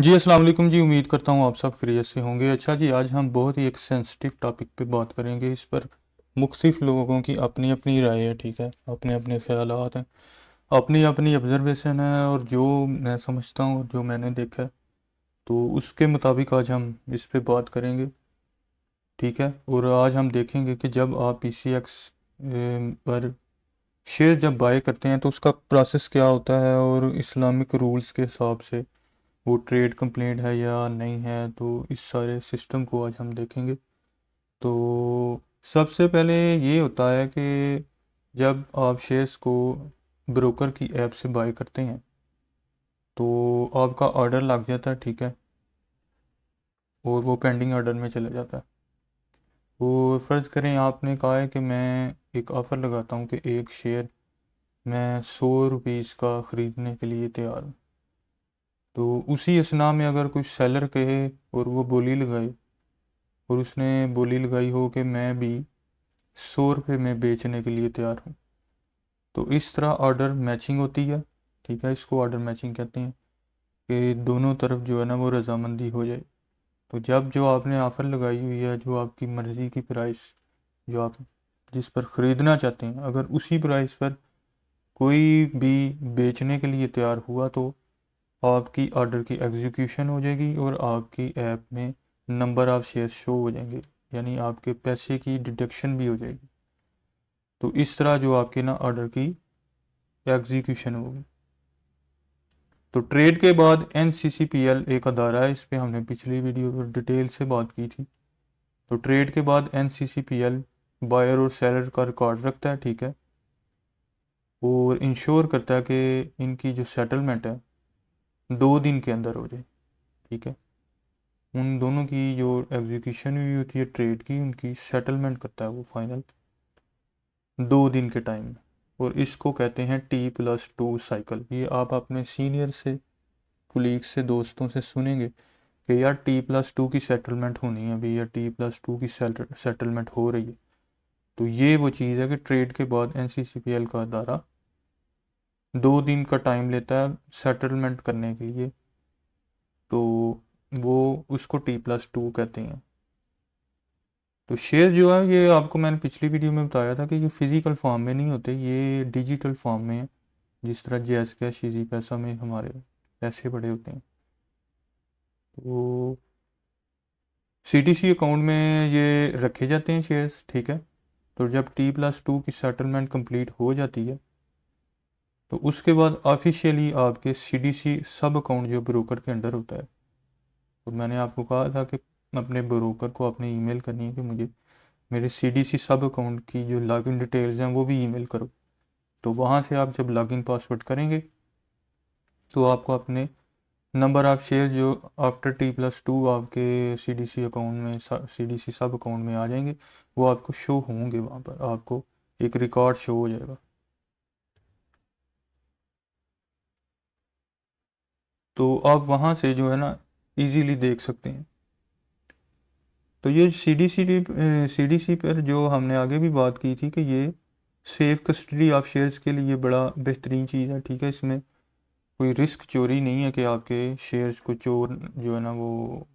जी अस्सलाम वालेकुम जी। उम्मीद करता हूँ आप सब खैरियत से होंगे। अच्छा जी, आज हम बहुत ही एक सेंसिटिव टॉपिक पे बात करेंगे। इस पर मुख्तलिफ लोगों की अपनी अपनी राय है, ठीक है, अपने अपने ख्यालात हैं, अपनी अपनी ऑब्जर्वेशन है, और जो मैं समझता हूँ और जो मैंने देखा है तो उसके मुताबिक आज हम इस पे बात करेंगे, ठीक है। और आज हम देखेंगे कि जब आप PCX पर शेयर जब बाय करते हैं तो उसका प्रोसेस क्या होता है, और इस्लामिक रूल्स के हिसाब से वो ट्रेड कंप्लेंट है या नहीं है। तो इस सारे सिस्टम को आज हम देखेंगे। तो सबसे पहले ये होता है कि जब आप शेयर्स को ब्रोकर की ऐप से बाय करते हैं तो आपका ऑर्डर लग जाता है, ठीक है, और वो पेंडिंग ऑर्डर में चला जाता है। और फ़र्ज़ करें आपने कहा है कि मैं एक ऑफ़र लगाता हूँ कि एक शेयर मैं 100 रुपीज़ का ख़रीदने के लिए तैयार हूँ। तो उसी असना में अगर कोई सेलर कहे और वो बोली लगाए, और उसने बोली लगाई हो कि मैं भी 100 रुपये में बेचने के लिए तैयार हूँ, तो इस तरह ऑर्डर मैचिंग होती है, ठीक है। इसको ऑर्डर मैचिंग कहते हैं कि दोनों तरफ जो है ना वो रजामंदी हो जाए। तो जब जो आपने ऑफ़र लगाई हुई है, जो आपकी मर्ज़ी की प्राइस, जो आप जिस पर ख़रीदना चाहते हैं, अगर उसी प्राइस पर कोई भी बेचने के लिए तैयार हुआ तो आपकी ऑर्डर की एग्जीक्यूशन हो जाएगी और आपकी ऐप में नंबर ऑफ़ शेयर शो हो जाएंगे, यानी आपके पैसे की डिडक्शन भी हो जाएगी। तो इस तरह जो आपके ना ऑर्डर की एग्जीक्यूशन होगी। तो ट्रेड के बाद NCCPL एक अदारा है, इस पे हमने पिछली वीडियो पर डिटेल से बात की थी। तो ट्रेड के बाद NCCPL बायर और सेलर का रिकॉर्ड रखता है, ठीक है, और इंश्योर करता है कि इनकी जो सेटलमेंट है 2 दिन के अंदर हो जाए, ठीक है। उन दोनों की जो एग्जीक्यूशन हुई होती है ट्रेड की, उनकी सेटलमेंट करता है वो फाइनल 2 दिन के टाइम में। और इसको कहते हैं T+2 साइकिल। ये आप अपने सीनियर से, कुलीग से, दोस्तों से सुनेंगे कि यार T+2 की सेटलमेंट होनी है अभी, या T+2 की सेटलमेंट हो रही है। तो ये वो चीज़ है कि ट्रेड के बाद NCCPL का अदारा 2 दिन का टाइम लेता है सेटलमेंट करने के लिए। तो वो उसको T+2 कहते हैं। तो शेयर जो है ये आपको मैंने पिछली वीडियो में बताया था कि ये फिज़िकल फॉर्म में नहीं होते, ये डिजिटल फॉर्म में है। जिस तरह जैस कैश, इजी पैसा में हमारे पैसे बड़े होते हैं, तो CTC अकाउंट में ये रखे जाते हैं शेयर्स, ठीक है। तो जब T+2 की सेटलमेंट कंप्लीट हो जाती है तो उसके बाद ऑफिशियली आपके CDC सब अकाउंट जो ब्रोकर के अंडर होता है, और मैंने आपको कहा था कि अपने ब्रोकर को आपने ईमेल करनी है कि मुझे मेरे CDC सब अकाउंट की जो लॉगिन डिटेल्स हैं वो भी ईमेल करो। तो वहाँ से आप जब लॉगिन पासवर्ड करेंगे तो आपको अपने नंबर ऑफ़ शेयर जो आफ्टर T+2 आपके CDC अकाउंट में, CDC सब अकाउंट में आ जाएंगे। वो आपको शो होंगे, वहाँ पर आपको एक रिकॉर्ड शो हो जाएगा। तो आप वहाँ से जो है ना इजीली देख सकते हैं। तो ये CDC पर जो हमने आगे भी बात की थी कि ये सेफ कस्टडी ऑफ शेयर्स के लिए बड़ा बेहतरीन चीज़ है, ठीक है। इसमें कोई रिस्क चोरी नहीं है कि आपके शेयर्स को चोर जो है ना वो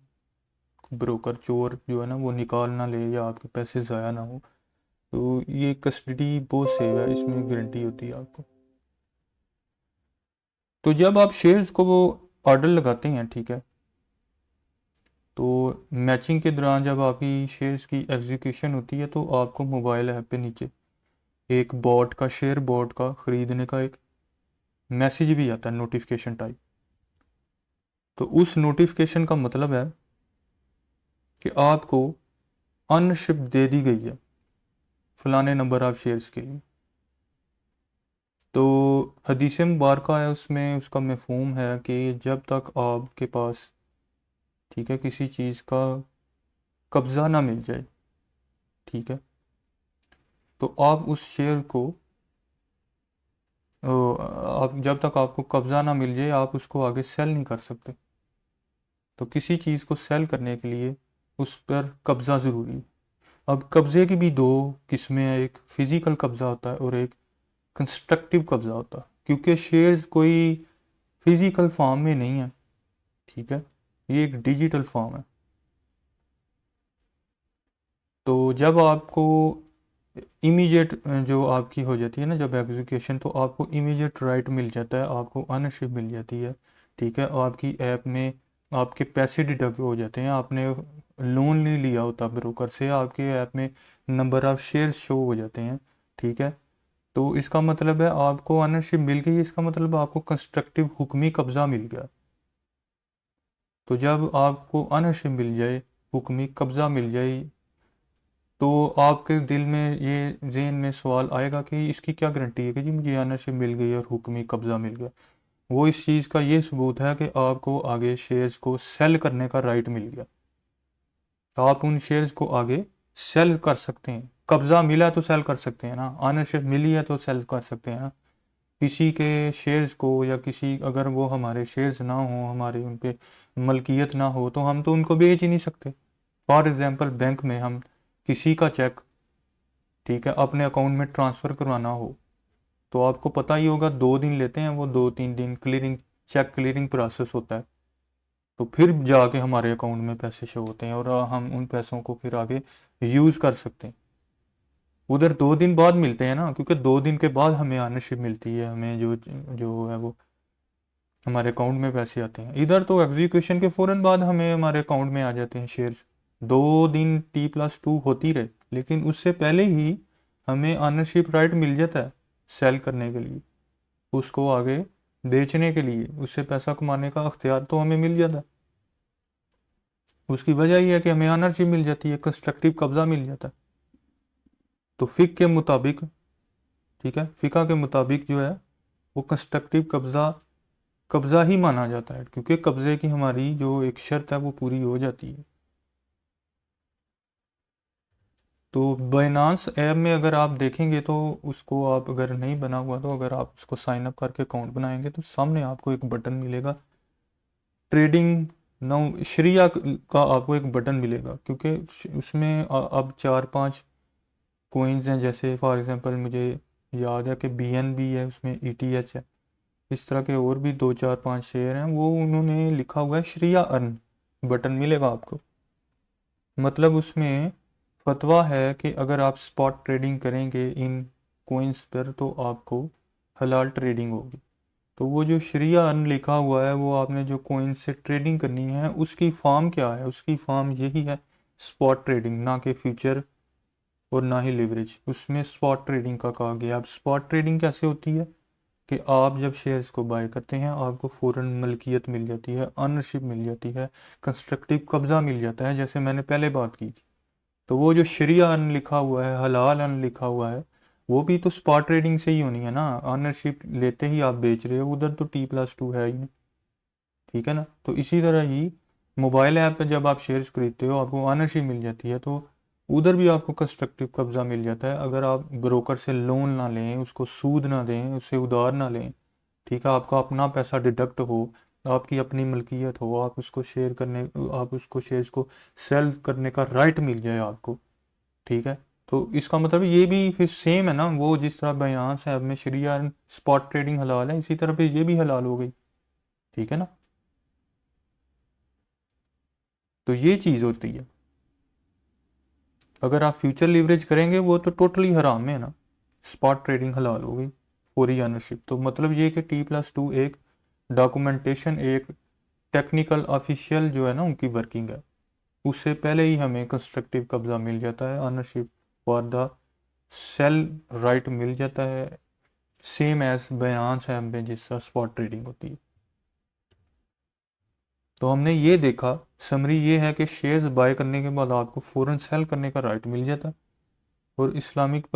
ब्रोकर चोर जो है ना वो निकाल ना ले, या आपके पैसे ज़ाया ना हो। तो ये कस्टडी बहुत सेव है, इसमें गारंटी होती है आपको। तो जब आप शेयर्स को वो ऑर्डर लगाते हैं, ठीक है, तो मैचिंग के दौरान जब आपकी शेयर्स की एग्जीक्यूशन होती है तो आपको मोबाइल ऐप पे नीचे एक बॉट का, शेयर बॉट का ख़रीदने का एक मैसेज भी आता है, नोटिफिकेशन टाइप। तो उस नोटिफिकेशन का मतलब है कि आपको ऑनरशिप दे दी गई है फ़लाने नंबर ऑफ़ शेयर्स के लिए। तो हदीस मुबारक है, उसमें उसका मफ़हूम है कि जब तक आपके पास, ठीक है, किसी चीज़ का कब्ज़ा ना मिल जाए, ठीक है, तो आप उस शेयर को आप जब तक आपको कब्ज़ा ना मिल जाए आप उसको आगे सेल नहीं कर सकते। तो किसी चीज़ को सेल करने के लिए उस पर कब्ज़ा ज़रूरी है। अब कब्ज़े की भी दो किस्में हैं, एक फ़िज़िकल कब्ज़ा होता है और एक कंस्ट्रक्टिव कब्ज़ा होता है। क्योंकि शेयर्स कोई फ़िज़िकल फॉर्म में नहीं है, ठीक है, ये एक डिजिटल फॉर्म है। तो जब आपको इमीडिएट जो आपकी हो जाती है ना जब एग्जीक्यूशन, तो आपको इमीडिएट राइट मिल जाता है, आपको ऑनरशिप मिल जाती है, ठीक है। और आपकी ऐप में आपके पैसे डिडक्ट हो जाते हैं, आपने लोन नहीं लिया होता ब्रोकर से, आपके ऐप में नंबर ऑफ शेयर्स शो हो जाते हैं, ठीक है। तो इसका मतलब है आपको ऑनरशिप मिल गई, इसका मतलब आपको कंस्ट्रक्टिव हुक्मी कब्जा मिल गया। तो जब आपको ऑनरशिप मिल जाए, हुक्मी कब्जा मिल जाए, तो आपके दिल में ये ज़हन में सवाल आएगा कि इसकी क्या गारंटी है कि जी मुझे ऑनरशिप मिल गई और हुक्मी कब्जा मिल गया। वो इस चीज़ का ये सबूत है कि आपको आगे शेयर्स को सेल करने का राइट मिल गया। आप उन शेयर्स को आगे सेल कर सकते हैं, कब्जा मिला तो सेल कर सकते हैं ना, ऑनरशिप मिली है तो सेल कर सकते हैं ना। किसी के शेयर्स को या किसी अगर वो हमारे शेयर्स ना हो, हमारी उन पे मलकियत ना हो, तो हम तो उनको बेच ही नहीं सकते। फॉर एग्जांपल बैंक में हम किसी का चेक, ठीक है, अपने अकाउंट में ट्रांसफ़र करवाना हो, तो आपको पता ही होगा 2 दिन लेते हैं वो, 2-3 दिन क्लियरिंग, चेक क्लियरिंग प्रोसेस होता है। तो फिर जाके हमारे अकाउंट में पैसे शो होते हैं और हम उन पैसों को फिर आगे यूज़ कर सकते हैं। उधर 2 दिन बाद मिलते हैं ना, क्योंकि 2 दिन के बाद हमें ऑनरशिप मिलती है, हमें जो जो है वो हमारे अकाउंट में पैसे आते हैं। इधर तो एग्जीक्यूशन के फ़ौरन बाद हमें हमारे अकाउंट में आ जाते हैं शेयर्स। 2 दिन T+2 होती रहे, लेकिन उससे पहले ही हमें ऑनरशिप राइट मिल जाता है सेल करने के लिए, उसको आगे बेचने के लिए, उससे पैसा कमाने का अख्तियार तो हमें मिल जाता है। उसकी वजह ये है कि हमें ऑनरशिप मिल जाती है, कंस्ट्रक्टिव कब्जा मिल जाता है। तो फ़िक के मुताबिक, ठीक है, फ़िका के मुताबिक जो है वो कंस्ट्रक्टिव कब्जा कब्जा ही माना जाता है, क्योंकि कब्जे की हमारी जो एक शर्त है वो पूरी हो जाती है। तो बाइनांस ऐप में अगर आप देखेंगे तो उसको आप अगर नहीं बना हुआ, तो अगर आप उसको साइन अप करके अकाउंट बनाएंगे तो सामने आपको एक बटन मिलेगा ट्रेडिंग नाउ श्रिया का, आपको एक बटन मिलेगा, क्योंकि उसमें अब 4-5 कोइंस हैं, जैसे फॉर एग्जांपल मुझे याद है कि BNB है, उसमें ETH है, इस तरह के और भी 2-4-5 शेयर हैं, वो उन्होंने लिखा हुआ है श्रिया अर्न, बटन मिलेगा आपको। मतलब उसमें फतवा है कि अगर आप स्पॉट ट्रेडिंग करेंगे इन कोइंस पर तो आपको हलाल ट्रेडिंग होगी। तो वो जो शरिया अर्न लिखा हुआ है, वो आपने जो कोइंस से ट्रेडिंग करनी है उसकी फॉर्म क्या है, उसकी फॉर्म यही है स्पॉट ट्रेडिंग, ना कि फ्यूचर और ना ही लिवरेज। उसमें स्पॉट ट्रेडिंग का कहा गया। अब स्पॉट ट्रेडिंग कैसे होती है कि आप जब शेयर्स को बाय करते हैं आपको फ़ौरन मलकियत मिल जाती है, ऑनरशिप मिल जाती है, कंस्ट्रक्टिव कब्जा मिल जाता है, जैसे मैंने पहले बात की थी। तो वो जो शरिया अन लिखा हुआ है, हलाल अन लिखा हुआ है, वो भी तो स्पॉट ट्रेडिंग से ही होनी है ना। ऑनरशिप लेते ही आप बेच रहे हो, उधर तो T+2 है ही नहीं, ठीक है ना। तो इसी तरह ही मोबाइल ऐप पे जब आप शेयर्स खरीदते हो आपको ऑनरशिप मिल जाती है, तो उधर भी आपको कंस्ट्रक्टिव कब्जा मिल जाता है, अगर आप ब्रोकर से लोन ना लें, उसको सूद ना दें, उससे उधार ना लें, ठीक है, आपका अपना पैसा डिडक्ट हो, आपकी अपनी मलकियत हो, आप उसको शेयर करने, आप उसको शेयर्स को सेल करने का राइट मिल जाए आपको, ठीक है। तो इसका मतलब ये भी फिर सेम है ना, वो जिस तरह बायनांस है अब में शरिया स्पॉट ट्रेडिंग हलाल है, इसी तरह पे ये भी हलाल हो गई, ठीक है ना। तो ये चीज़ होती है। अगर आप फ्यूचर लीवरेज करेंगे वो तो टोटली हराम में है ना, स्पॉट ट्रेडिंग हलाल हो गई, फौरी ऑनरशिप। तो मतलब ये कि T+2 एक डॉक्यूमेंटेशन, एक टेक्निकल ऑफिशियल जो है ना उनकी वर्किंग है, उससे पहले ही हमें कंस्ट्रक्टिव कब्जा मिल जाता है, ownership for the sale right मिल जाता है, सेम एज बायनांस ऐप में जिस तरह स्पॉट ट्रेडिंग होती है। तो हमने ये देखा, समरी ये है कि शेयर्स बाय करने के बाद आपको फ़ौरन सेल करने का राइट मिल जाता है, और इस्लामिक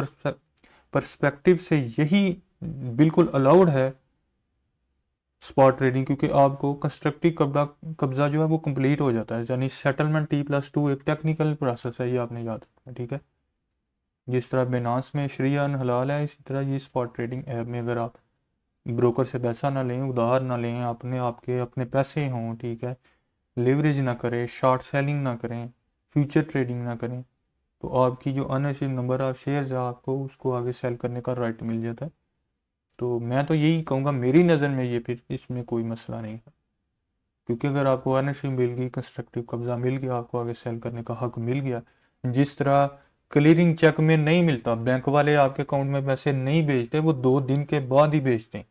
पर्सपेक्टिव से यही बिल्कुल अलाउड है स्पॉट ट्रेडिंग, क्योंकि आपको कंस्ट्रक्टिव कब्जा कब्जा जो है वो कंप्लीट हो जाता है, यानी सेटलमेंट T+2 एक टेक्निकल प्रोसेस है, ये आपने याद रखना, ठीक है। जिस तरह बिनास में शरियान हलाल है, इसी तरह ये स्पॉट ट्रेडिंग ऐप में अगर आप ब्रोकर से पैसा ना लें, उधार ना लें, अपने आपके अपने पैसे हों, ठीक है, लेवरेज ना करें, शॉर्ट सेलिंग ना करें, फ्यूचर ट्रेडिंग ना करें, तो आपकी जो अनअशिप नंबर ऑफ शेयर्स है आपको उसको आगे सेल करने का राइट मिल जाता है। तो मैं तो यही कहूँगा, मेरी नज़र में ये फिर इसमें कोई मसला नहीं है। क्योंकि अगर आपको ओनरशिप मिल गई, कंस्ट्रक्टिव कब्जा मिल गया, आपको आगे सेल करने का हक मिल गया, जिस तरह क्लियरिंग चेक में नहीं मिलता, बैंक वाले आपके अकाउंट में पैसे नहीं भेजते, वो 2 दिन के बाद ही भेजते हैं।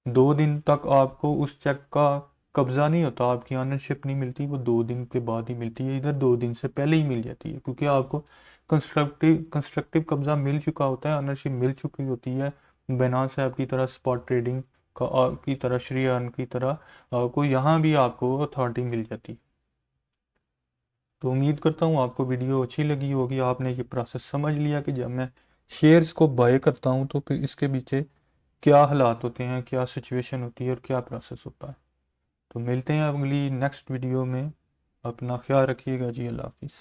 2 दिन तक आपको उस चेक का कब्जा नहीं होता, आपकी ऑनरशिप नहीं मिलती, वो 2 दिन के बाद ही मिलती है, इधर 2 दिन से पहले ही मिल जाती है, क्योंकि आपको कंस्ट्रक्टिव कब्जा मिल चुका होता है, ऑनरशिप मिल चुकी होती है। बाइनेंस ऐप की तरह, स्पॉट ट्रेडिंग की तरह, श्री अर्न की तरह आपको यहाँ भी आपको अथॉरिटी मिल जाती है। तो उम्मीद करता हूँ आपको वीडियो अच्छी लगी होगी, आपने ये प्रोसेस समझ लिया कि जब मैं शेयर्स को बाय करता हूँ तो फिर इसके पीछे क्या हालात होते हैं, क्या सिचुएशन होती है और क्या प्रोसेस होता है। तो मिलते हैं अगली नेक्स्ट वीडियो में। अपना ख्याल रखिएगा जी। अल्लाह हाफिज़।